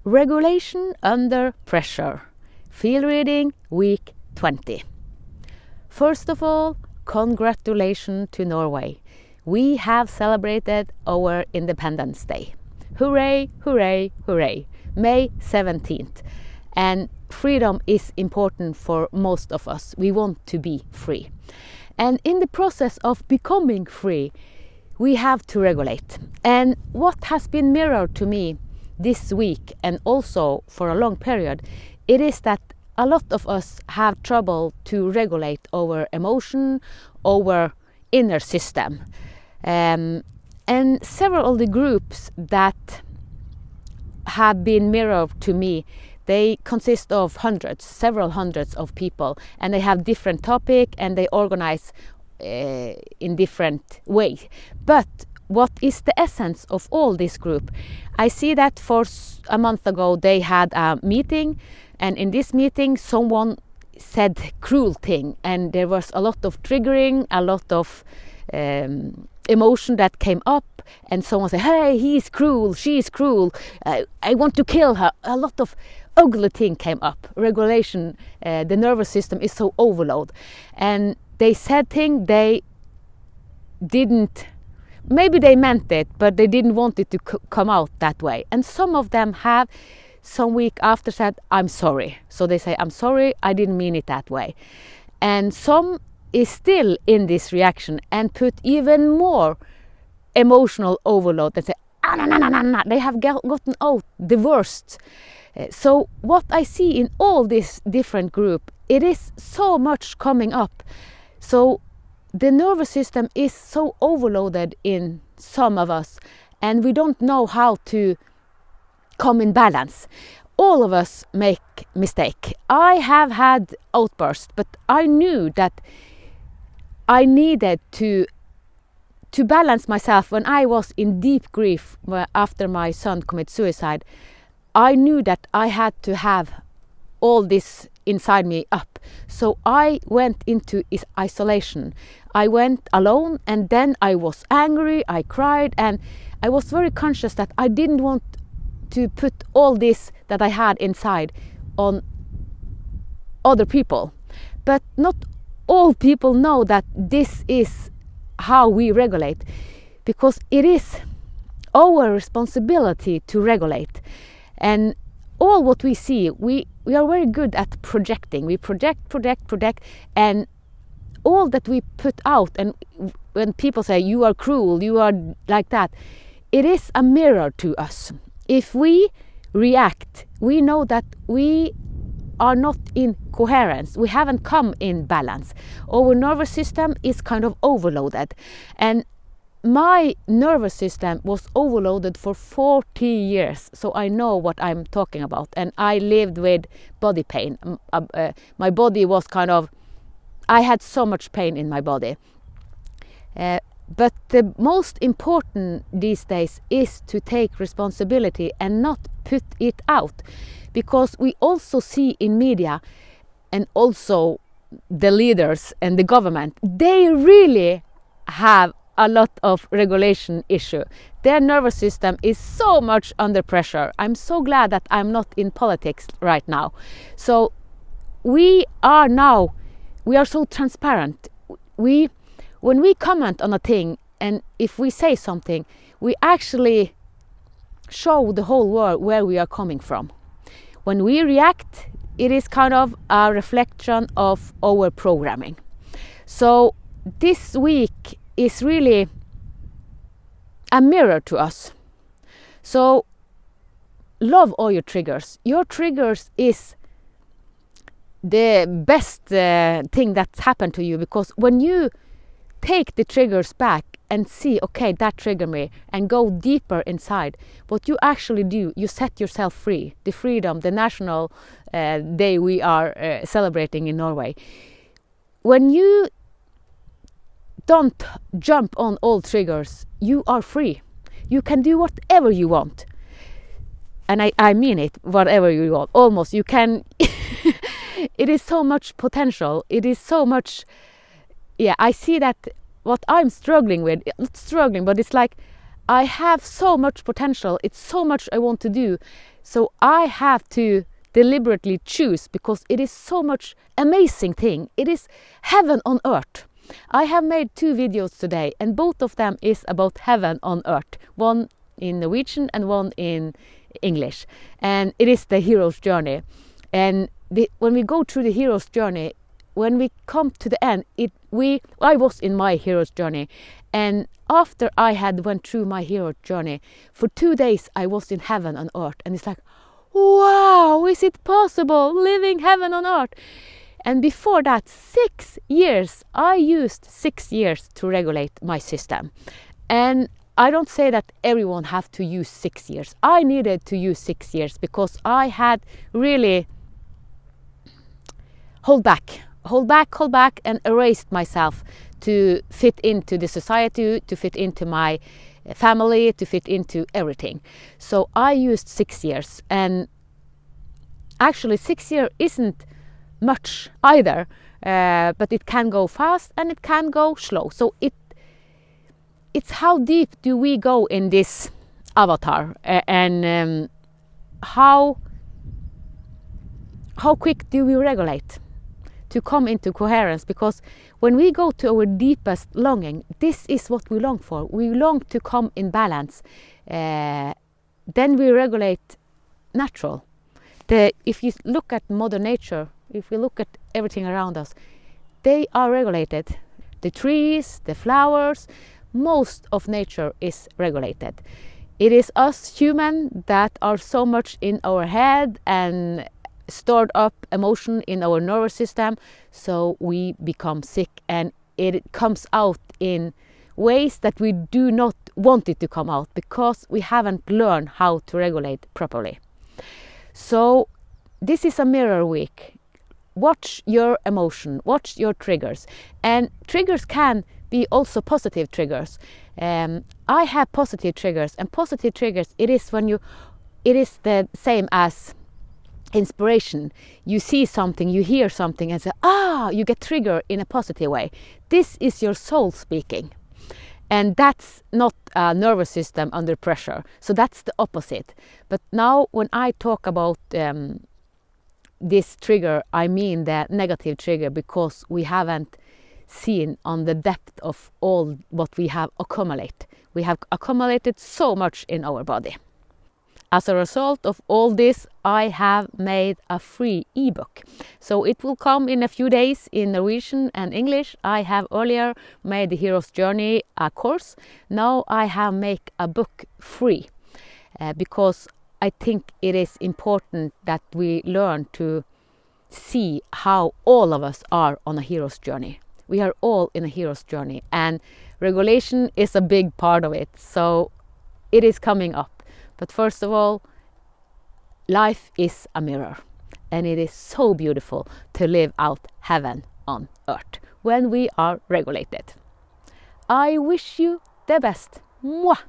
Regulation under pressure. Field reading week 20. First of all, congratulations to Norway. We have celebrated our Independence Day. Hooray, hooray, hooray. May 17th. And freedom is important for most of us. We want to be free. And in the process of becoming free, we have to regulate. And what has been mirrored to me this week and also for a long period, it is that a lot of us have trouble to regulate our emotion, our inner system. And several of the groups that have been mirrored to me, they consist of several hundreds of people, and they have different topic and they organize in different ways. But what is the essence of all this group? I see that for a month ago they had a meeting, and in this meeting someone said cruel thing, and there was a lot of triggering, a lot of emotion that came up, and someone said, hey, he's cruel, she's cruel, I want to kill her. A lot of ugly thing came up. Regulation, the nervous system is so overloaded, and they said things they didn't, maybe they meant it, but they didn't want it to come out that way. And some of them have some week after said, I'm sorry. So they say, I'm sorry, I didn't mean it that way. And some is still in this reaction and put even more emotional overload and say, no. They have gotten out the worst. So what I see in all this different group, it is so much coming up. So the nervous system is so overloaded in some of us, and we don't know how to come in balance. All of us make mistake. I have had outbursts, but I knew that I needed to balance myself. When I was in deep grief after my son committed suicide, I knew that I had to have all this inside me up. So I went into isolation. I went alone, and then I was angry, I cried, and I was very conscious that I didn't want to put all this that I had inside on other people. But not all people know that this is how we regulate, because it is our responsibility to regulate. And all what we see, we are very good at projecting. We project, and all that we put out, and when people say you are cruel, you are like that, it is a mirror to us. If we react, we know that we are not in coherence. We haven't come in balance. Our nervous system is kind of overloaded. And my nervous system was overloaded for 40 years. So I know what I'm talking about. And I lived with body pain. My body was kind of, I had so much pain in my body. But the most important these days is to take responsibility and not put it out. Because we also see in media, and also the leaders and the government, they really have a lot of regulation issue. Their nervous system is so much under pressure. I'm so glad that I'm not in politics right now. So we are so transparent. When we comment on a thing, and if we say something, we actually show the whole world where we are coming from. When we react, it is kind of a reflection of our programming. So this week is really a mirror to us. So love all your triggers. Your triggers is the best thing that's happened to you, because when you take the triggers back and see, okay, that triggered me, and go deeper inside, what you actually do, you set yourself free. The freedom, the national day we are celebrating in Norway. When you don't jump on all triggers, you are free. You can do whatever you want. And I mean it, whatever you want. Almost, you can. It is so much potential. It is so much. Yeah, I see that what I'm struggling with, not struggling, but it's like I have so much potential. It's so much I want to do. So I have to deliberately choose, because it is so much amazing thing. It is heaven on earth. I have made 2 videos today, and both of them is about heaven on earth. One in Norwegian and one in English. And it is the hero's journey. And when we go through the hero's journey, when we come to the end, I was in my hero's journey, and after I had went through my hero's journey, for 2 days I was in heaven on earth, and it's like, wow, is it possible living heaven on earth? And before that, 6 years, I used 6 years to regulate my system. And I don't say that everyone have to use 6 years. I needed to use 6 years because I had really hold back, and erased myself to fit into the society, to fit into my family, to fit into everything. So I used 6 years, and actually 6 years isn't much either, but it can go fast and it can go slow. So it's how deep do we go in this avatar, and how quick do we regulate to come into coherence? Because when we go to our deepest longing, this is what we long for. We long to come in balance. Then we regulate natural. If you look at Mother Nature, if we look at everything around us, they are regulated. The trees, the flowers, most of nature is regulated. It is us human that are so much in our head and stored up emotion in our nervous system, so we become sick, and it comes out in ways that we do not want it to come out, because we haven't learned how to regulate properly. So this is a mirror week. Watch your emotion, watch your triggers, and triggers can be also positive triggers. I have positive triggers, and positive triggers, it is the same as inspiration. You see something, you hear something, and say, you get triggered in a positive way. This is your soul speaking, and that's not a nervous system under pressure. So that's the opposite. But now when I talk about this trigger, I mean the negative trigger, because we haven't seen on the depth of all what we have accumulated. We have accumulated so much in our body. As a result of all this, I have made a free ebook. So it will come in a few days in Norwegian and English. I have earlier made the Hero's Journey a course. Now I have made a book free, because I think it is important that we learn to see how all of us are on a hero's journey. We are all in a hero's journey, and regulation is a big part of it. So it is coming up. But first of all, life is a mirror, and it is so beautiful to live out heaven on earth when we are regulated. I wish you the best. Mwah!